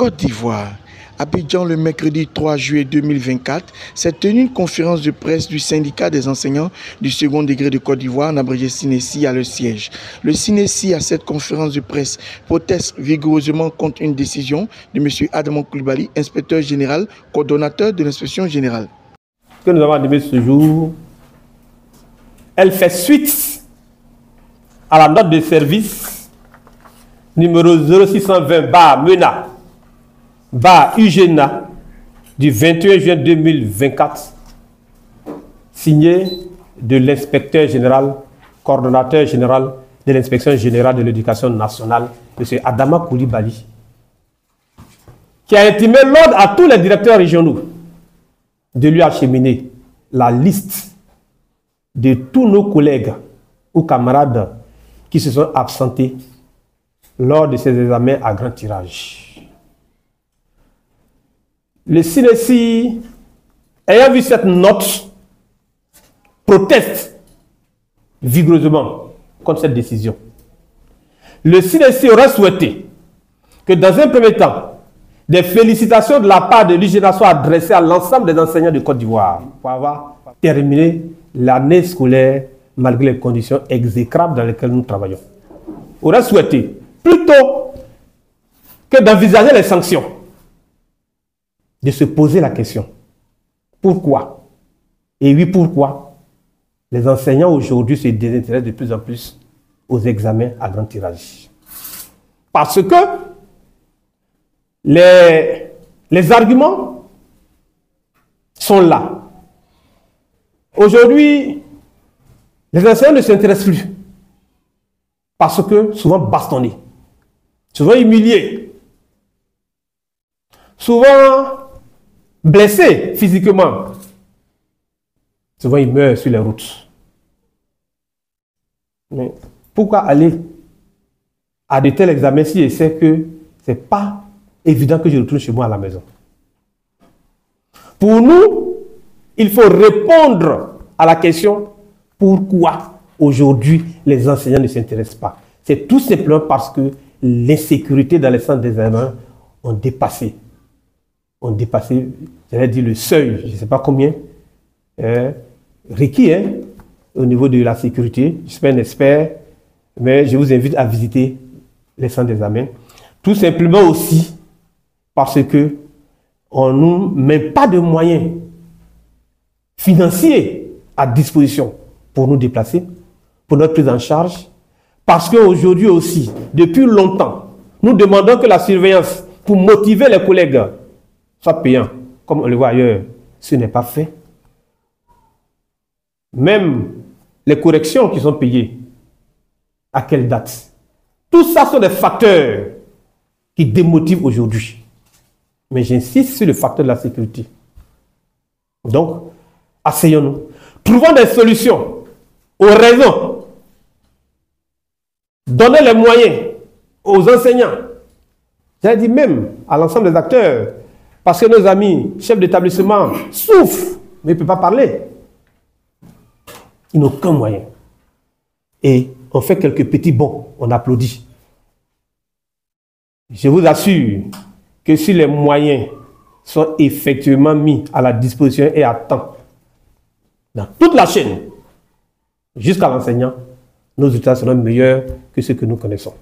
Côte d'Ivoire. Abidjan, le mercredi 3 juillet 2024, s'est tenue une conférence de presse du syndicat des enseignants du second degré de Côte d'Ivoire, en abrégé SYNESI, à leur siège. Le SYNESI, à cette conférence de presse, proteste vigoureusement contre une décision de M. Adama Coulibaly, inspecteur général, coordonnateur de l'inspection générale. Que nous avons animé ce jour, elle fait suite à la note de service numéro 0620/MENA UGENA du 21 juin 2024, signé de l'inspecteur général, coordonnateur général de l'inspection générale de l'éducation nationale, M. Adama Coulibaly, qui a intimé l'ordre à tous les directeurs régionaux de lui acheminer la liste de tous nos collègues ou camarades qui se sont absentés lors de ces examens à grand tirage. Le SYNESI, ayant vu cette note, proteste vigoureusement contre cette décision. Le SYNESI aurait souhaité que dans un premier temps, des félicitations de la part de l'UGENA soient adressées à l'ensemble des enseignants de Côte d'Ivoire pour avoir terminé l'année scolaire malgré les conditions exécrables dans lesquelles nous travaillons. On aurait souhaité, plutôt que d'envisager les sanctions, de se poser la question. Pourquoi? Et oui, pourquoi les enseignants aujourd'hui se désintéressent de plus en plus aux examens à grand tirage? Parce que les arguments sont là. Aujourd'hui, les enseignants ne s'intéressent plus. Parce que souvent bastonnés, souvent humiliés, souvent blessés physiquement, souvent ils meurent sur les routes. Mais pourquoi aller à de tels examens si je sais que ce n'est pas évident que je retourne chez moi à la maison? Pour nous, il faut répondre à la question pourquoi aujourd'hui les enseignants ne s'intéressent pas. C'est tout simplement parce que l'insécurité dans les centres d'examen ont dépassé, j'allais dire le seuil, je ne sais pas combien, requis au niveau de la sécurité. Je ne suis pas un expert, mais je vous invite à visiter les centres d'examen. Tout simplement aussi parce que on ne nous met pas de moyens financiers à disposition pour nous déplacer, pour notre prise en charge, parce qu'aujourd'hui aussi, depuis longtemps, nous demandons que la surveillance, pour motiver les collègues, soit payante, comme on le voit ailleurs. Ce n'est pas fait. Même les corrections qui sont payées, à quelle date? Tout ça sont des facteurs qui démotivent aujourd'hui. Mais j'insiste sur le facteur de la sécurité. Donc, asseyons-nous. Trouvons des solutions aux raisons. Donnez les moyens aux enseignants. J'ai dit même à l'ensemble des acteurs, parce que nos amis chefs d'établissement souffrent, mais ils ne peuvent pas parler. Ils n'ont aucun moyen. Et on fait quelques petits bons, on applaudit. Je vous assure que si les moyens sont effectivement mis à la disposition et à temps, dans toute la chaîne, jusqu'à l'enseignant, nos résultats seront meilleurs que ceux que nous connaissons.